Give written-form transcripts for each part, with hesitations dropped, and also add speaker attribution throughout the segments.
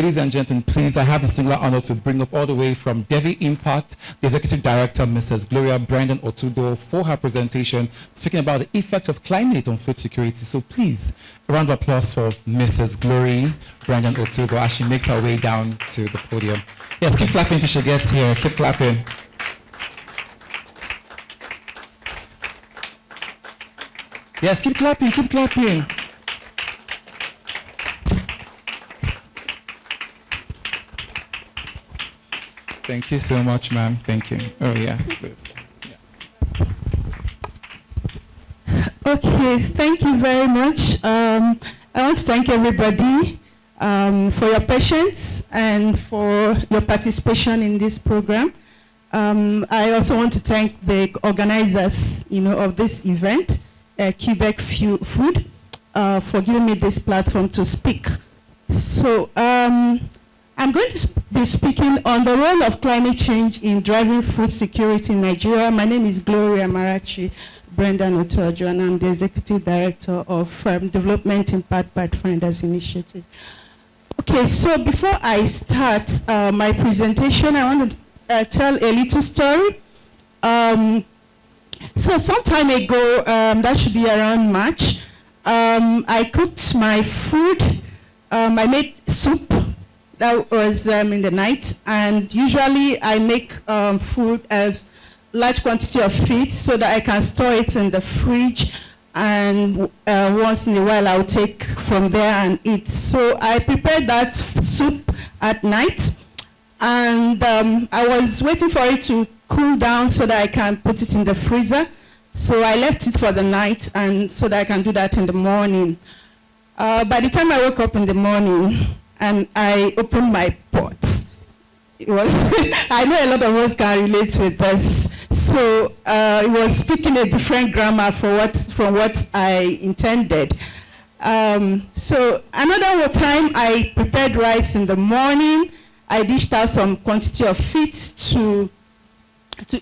Speaker 1: Ladies and gentlemen, please, I have the singular honor to bring up all the way from Devimpath, the Executive Director, Mrs. Gloria Brendan-Otuojor, for her presentation, speaking about the effect of climate on food security. So please, a round of applause for Mrs. Gloria Brendan-Otuojor as she makes her way down to the podium. Yes, keep clapping till she gets here. Keep clapping. Yes, keep clapping, keep clapping. Thank you so much, ma'am. Thank you. Oh, yes, please. Yes.
Speaker 2: Okay, thank you very much. I want to thank everybody for your patience and for your participation in this program. I also want to thank the organizers, of this event, Quebec Food, for giving me this platform to speak. So I'm going to be speaking on the role of climate change in driving food security in Nigeria. My name is Gloria Amara Brendan-Otuojor, and I'm the Executive Director of Development Impact Pathfinders Initiative. Okay, so before I start my presentation, I want to tell a little story. So some time ago, that should be around March, I cooked my food. I made soup. That was in the night, and usually I make food as large quantity of feed so that I can store it in the fridge, and once in a while I'll take from there and eat. So I prepared that soup at night, and I was waiting for it to cool down so that I can put it in the freezer. So I left it for the night, and so that I can do that in the morning. By the time I woke up in the morning and I opened my pot, it was I know a lot of us can relate with this. So it was speaking a different grammar from what I intended. So another time I prepared rice in the morning. I dished out some quantity of feed to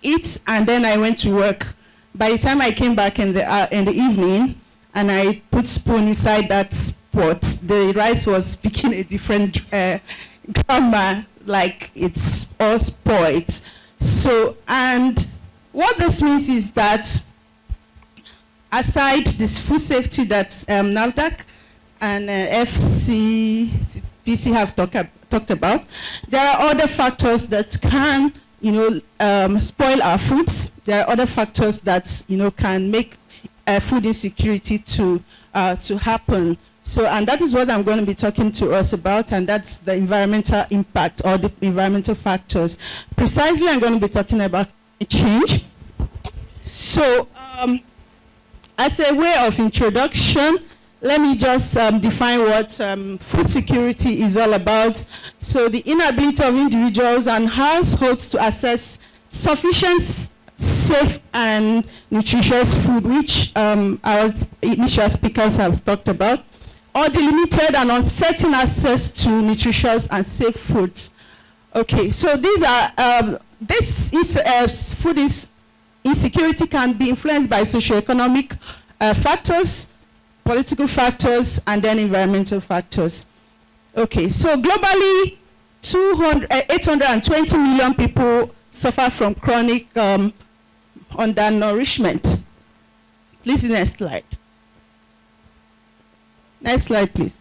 Speaker 2: eat, and then I went to work. By the time I came back in the evening, and I put spoon inside that pot, the rice was speaking a different grammar, like it's all spoiled. So, and what this means is that aside this food safety that NAFDAC and FCPC have talked about, there are other factors that can, spoil our foods. There are other factors that, can make food insecurity to happen. So, and that is what I'm going to be talking to us about, and that's the environmental impact or the environmental factors. Precisely, I'm going to be talking about change. So, as a way of introduction, let me just define what food security is all about. So, the inability of individuals and households to access sufficient, safe, and nutritious food, which our initial speakers have talked about, or the limited and uncertain access to nutritious and safe foods. Okay, so these are food insecurity can be influenced by socioeconomic factors, political factors, and then environmental factors. Okay, so globally, 820 million people suffer from chronic undernourishment. Please, next slide. Next slide, please.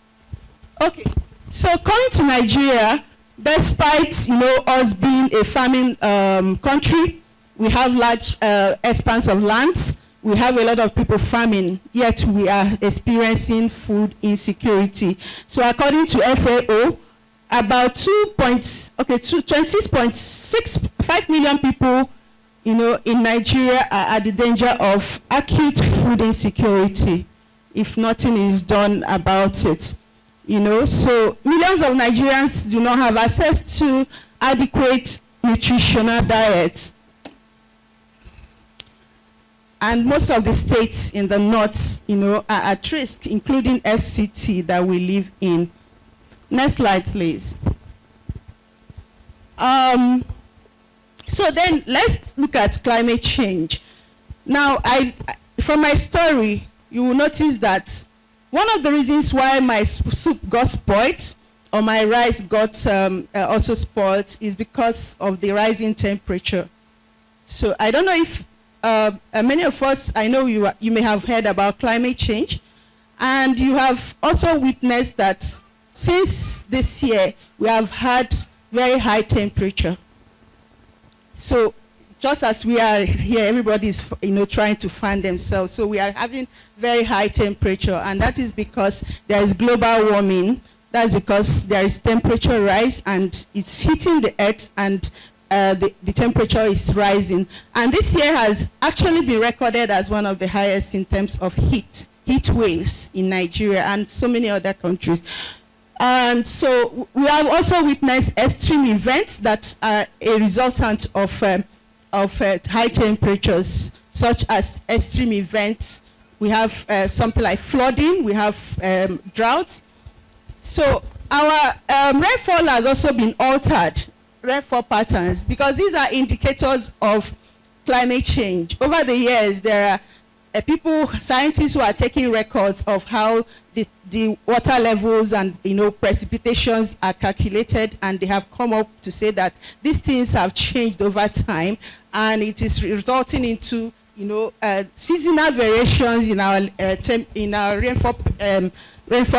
Speaker 2: Okay, so coming to Nigeria, despite us being a farming country, we have large expanse of lands. We have a lot of people farming, yet we are experiencing food insecurity. So according to FAO, about 26.65 million people, in Nigeria are at the danger of acute food insecurity if nothing is done about it. So millions of Nigerians do not have access to adequate nutritional diets. And most of the states in the north, are at risk, including FCT that we live in. Next slide, please. So then let's look at climate change. Now, from my story, you will notice that one of the reasons why my soup got spoiled or my rice got also spoiled is because of the rising temperature. So I don't know if many of us, I know you may have heard about climate change, and you have also witnessed that since this year, we have had very high temperature. So just as we are here, everybody is, trying to fan themselves. So we are having very high temperature, and that is because there is global warming. That's because there is temperature rise, and it's hitting the earth, and the temperature is rising. And this year has actually been recorded as one of the highest in terms of heat waves in Nigeria and so many other countries. And so we have also witnessed extreme events that are a resultant of high temperatures, such as extreme events. We have something like flooding, we have droughts. So our rainfall has also been altered, rainfall patterns, because these are indicators of climate change. Over the years, there are scientists who are taking records of how the water levels and precipitations are calculated, and they have come up to say that these things have changed over time, and it is resulting into seasonal variations in our rainfall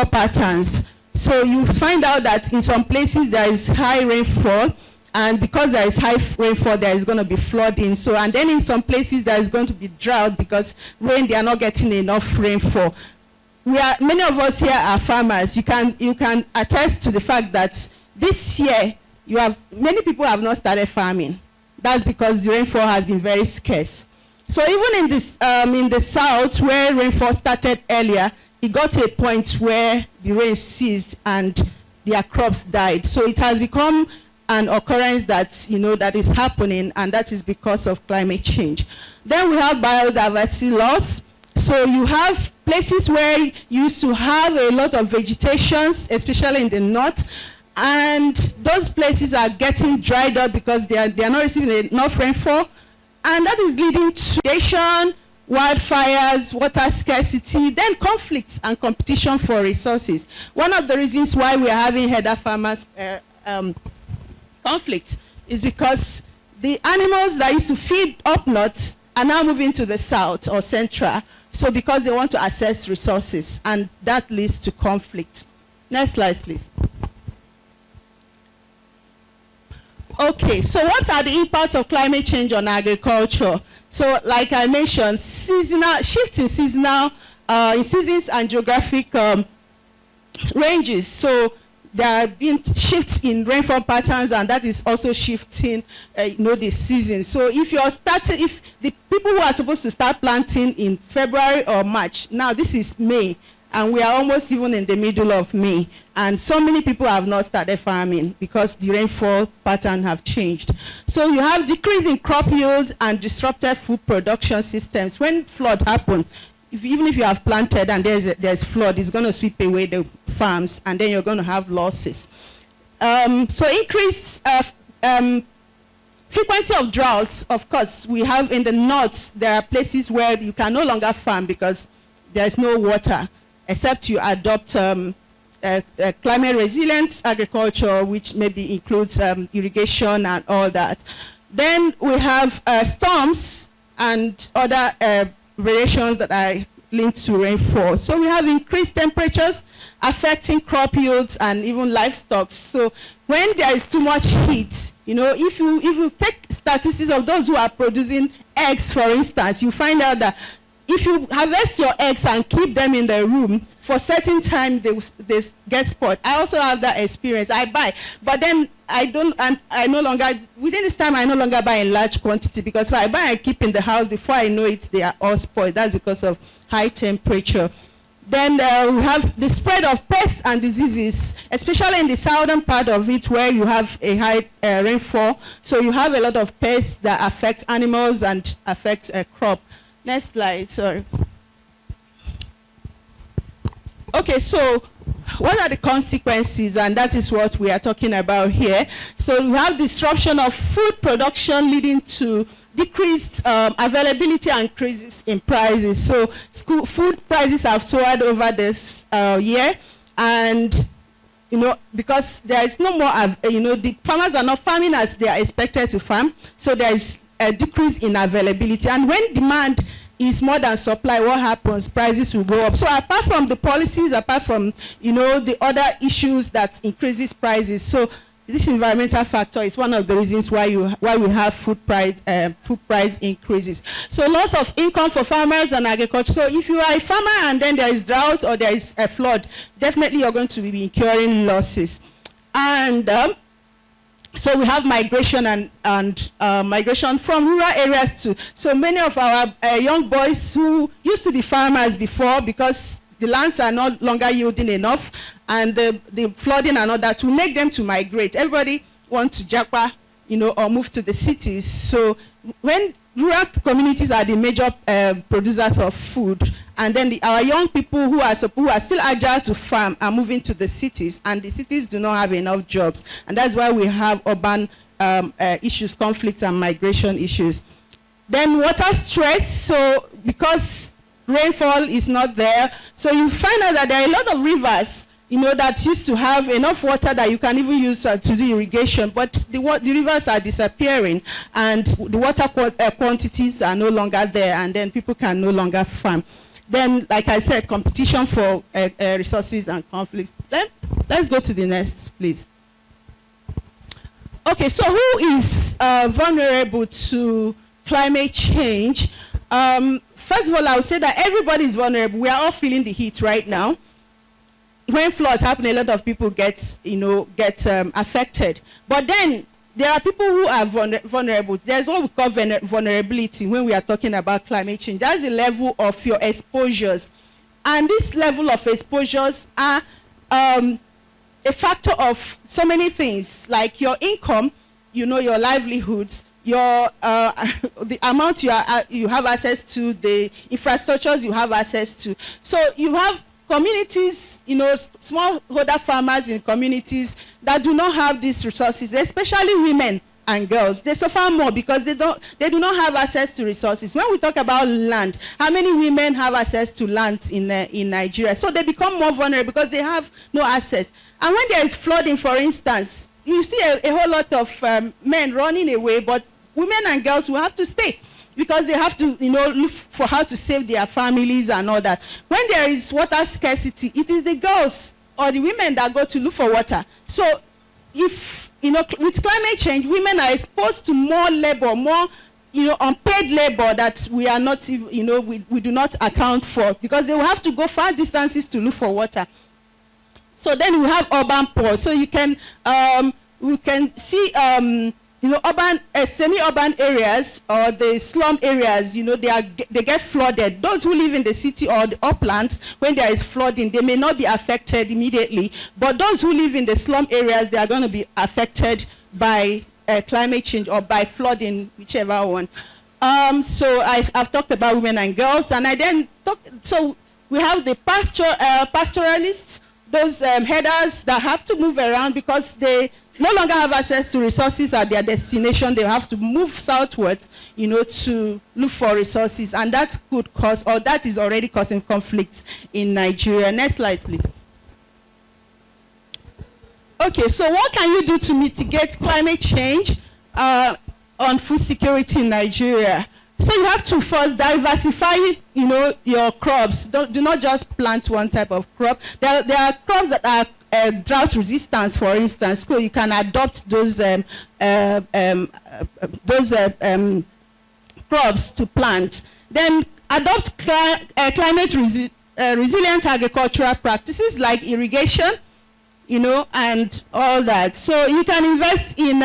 Speaker 2: patterns. So you find out that in some places there is high rainfall, and because there is high rainfall, there is going to be flooding. So, and then in some places there is going to be drought because they are not getting enough rainfall. Many of us here are farmers. You can attest to the fact that this year many people have not started farming. That's because the rainfall has been very scarce. So even in the south, where rainfall started earlier, it got to a point where the rain ceased and their crops died. So it has become an occurrence that that is happening, and that is because of climate change. Then we have biodiversity loss. So you have places where you used to have a lot of vegetation, especially in the north, and those places are getting dried up because they are not receiving enough rainfall, and that is leading to degradation, wildfires, water scarcity, then conflicts and competition for resources. One of the reasons why we are having header farmers conflict is because the animals that used to feed up north are now moving to the south or central, so because they want to access resources, and that leads to conflict. Next slide, please. Okay, so what are the impacts of climate change on agriculture? So like I mentioned, shift in seasons and geographic ranges. So there have been shifts in rainfall patterns, and that is also shifting the season. So if the people who are supposed to start planting in February or March, now this is May, and we are almost even in the middle of May, and so many people have not started farming because the rainfall pattern have changed. So you have decrease in crop yields and disrupted food production systems. When flood happen, even if you have planted and there's flood, it's going to sweep away the farms, and then you're going to have losses. So increased frequency of droughts. Of course, we have in the north, there are places where you can no longer farm because there's no water, except you adopt climate resilient agriculture, which maybe includes irrigation and all that. Then we have storms and other variations that are linked to rainfall. So we have increased temperatures affecting crop yields and even livestock. So when there is too much heat, if you take statistics of those who are producing eggs, for instance, you find out that if you harvest your eggs and keep them in the room for a certain time, they get spoiled. I also have that experience. I buy, but then I don't, and I no longer, within this time, I no longer buy in large quantity, because if I buy and keep in the house, before I know it, they are all spoiled. That's because of high temperature. Then we have the spread of pests and diseases, especially in the southern part of it, where you have a high rainfall. So you have a lot of pests that affect animals and affect a crop. Next slide, sorry. Okay, so what are the consequences? And that is what we are talking about here. So we have disruption of food production leading to decreased availability and increases in prices. So food prices have soared over this year, and because there is no more, the farmers are not farming as they are expected to farm, so there is a decrease in availability. And when demand is more than supply, what happens? Prices will go up. So apart from the policies, apart from, the other issues that increases prices, so this environmental factor is one of the reasons why we have food price increases. So loss of income for farmers and agriculture. So if you are a farmer and then there is drought or there is a flood, definitely you're going to be incurring losses. And so we have migration and migration from rural areas too. So many of our young boys who used to be farmers before, because the lands are no longer yielding enough, and the flooding and all that will make them to migrate. Everybody wants to japa, or move to the cities. So when rural communities are the major producers of food, and then our young people who are still agile to farm are moving to the cities, and the cities do not have enough jobs. And that's why we have urban issues, conflicts, and migration issues. Then water stress, so because rainfall is not there, so you find out that there are a lot of rivers, that used to have enough water that you can even use to do irrigation, but the rivers are disappearing, and the water quantities are no longer there, and then people can no longer farm. Then, like I said, competition for resources and conflicts. Let's go to the next, please. Okay, so who is vulnerable to climate change? First of all, I would say that everybody is vulnerable. We are all feeling the heat right now. When floods happen, a lot of people get affected. But then there are people who are vulnerable. There's what we call vulnerability when we are talking about climate change. That's the level of your exposures. And this level of exposures are a factor of so many things, like your income, your livelihoods, your the amount you have access to, the infrastructures you have access to. So you have communities, smallholder farmers in communities that do not have these resources, especially women and girls. They suffer more because they do not have access to resources. When we talk about land, how many women have access to land in Nigeria? So they become more vulnerable because they have no access. And when there is flooding, for instance, you see a whole lot of men running away, but women and girls will have to stay, because they have to, look for how to save their families and all that. When there is water scarcity, it is the girls or the women that go to look for water. So if, with climate change, women are exposed to more labor, more, unpaid labor that we are not, we do not account for, because they will have to go far distances to look for water. So then we have urban poor. So you can, we can see, urban, semi-urban areas or the slum areas, they get flooded. Those who live in the city or the uplands, when there is flooding, they may not be affected immediately. But those who live in the slum areas, they are going to be affected by climate change or by flooding, whichever one. So I've talked about women and girls, and I then so we have the pastoralists, those headers that have to move around because they no longer have access to resources at their destination. They have to move southwards, to look for resources, and that could cause, or that is already causing conflicts in Nigeria. Next slide, please. Okay, so what can you do to mitigate climate change on food security in Nigeria? So you have to first diversify, your crops. Do not just plant one type of crop. There are crops that are drought resistance, for instance, so you can adopt those crops to plant. Then adopt climate resilient agricultural practices like irrigation, and all that. So you can invest in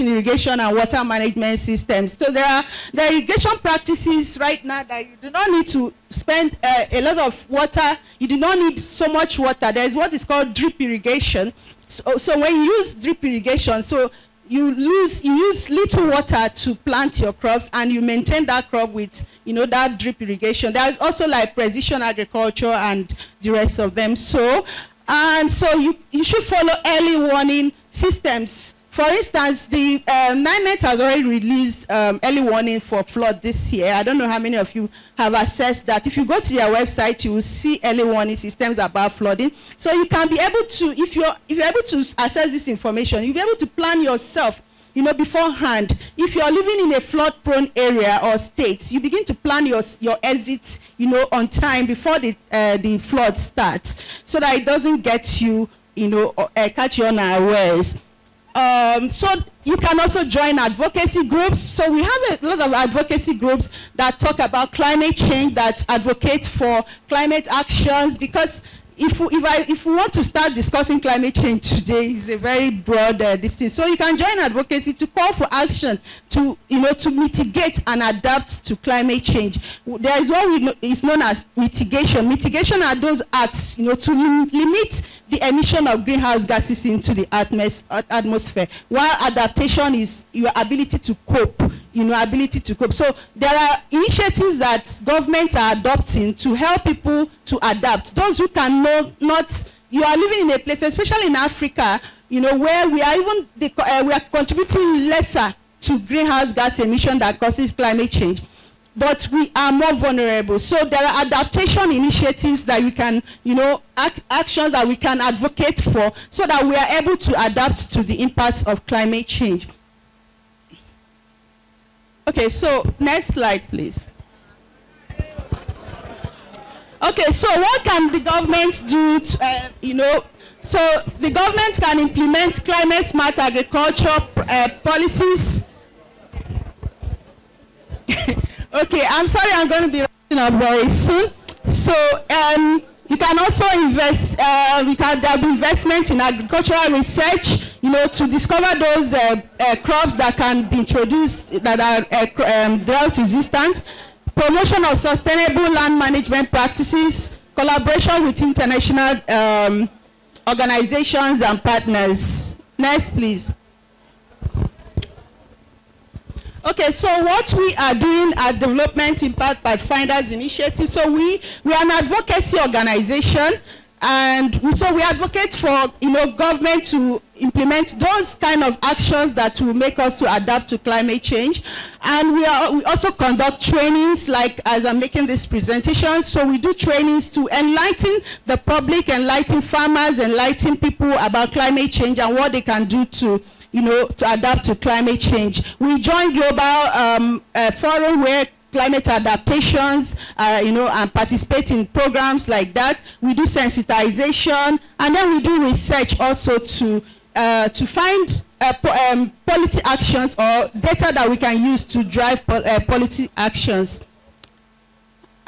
Speaker 2: irrigation and water management systems. So there are irrigation practices right now that you do not need to spend a lot of water. You do not need so much water. There is what is called drip irrigation. So when you use drip irrigation, so you use little water to plant your crops, and you maintain that crop with that drip irrigation. There is also like precision agriculture and the rest of them. So you should follow early warning systems For instance, the NIMET has already released early warning for flood this year. I don't know how many of you have accessed that. If you go to their website, you will see early warning systems about flooding. So you can be able to, if you're able to access this information, you'll be able to plan yourself, beforehand. If you're living in a flood-prone area or state, you begin to plan your exit, on time before the flood starts, so that it doesn't get you, catch you unawares. So you can also join advocacy groups. So we have a lot of advocacy groups that talk about climate change, that advocate for climate actions, because if we want to start discussing climate change today, it's a very broad distance. So you can join advocacy to call for action to mitigate and adapt to climate change. There is what is known as mitigation. Mitigation are those acts, to limit the emission of greenhouse gases into the atmosphere, while adaptation is your ability to cope. So there are initiatives that governments are adopting to help people to adapt. Those who can you are living in a place, especially in Africa, where we are contributing lesser to greenhouse gas emission that causes climate change, but we are more vulnerable. So there are adaptation initiatives that we can, actions that we can advocate for, so that we are able to adapt to the impacts of climate change. Okay, so next slide, please. Okay, so what can the government do to, so the government can implement climate smart agriculture policies. Okay, I'm sorry, I'm going to be wrapping up very soon. So you can also invest, there'll be investment in agricultural research, to discover those crops that can be introduced that are drought resistant, promotion of sustainable land management practices, collaboration with international organizations and partners. Next, please. Okay, so what we are doing at Development Impact Pathfinders Initiative, so we are an advocacy organization, and so we advocate for government to implement those kind of actions that will make us to adapt to climate change. And we also conduct trainings, like as I'm making this presentation. So we do trainings to enlighten the public, enlighten farmers, enlighten people about climate change and what they can do to adapt to climate change. We join global forum where climate adaptations, and participate in programs like that. We do sensitization, and then we do research also to find policy actions or data that we can use to drive policy actions.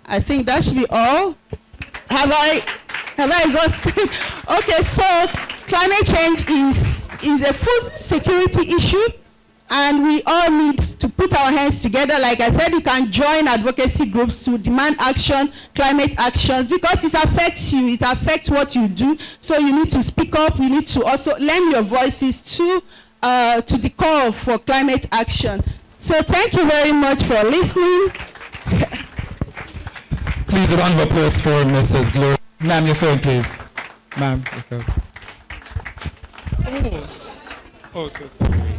Speaker 2: I think that should be all. Have I exhausted? Okay, so climate change is a food security issue, and we all need to put our hands together. Like I said, you can join advocacy groups to demand action, climate actions, because it affects you, it affects what you do. So you need to speak up, you need to also lend your voices to the call for climate action. So thank you very much for listening.
Speaker 1: Please, a round of applause for Mrs. Gloria. Ma'am, your phone, please. Ma'am, your phone. Oh, so sorry.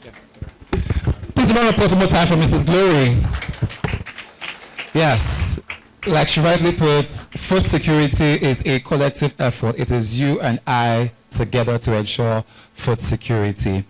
Speaker 1: Yes, please, a round of applause one more time for Mrs. Glory. Yes, like she rightly put, food security is a collective effort. It is you and I together to ensure food security.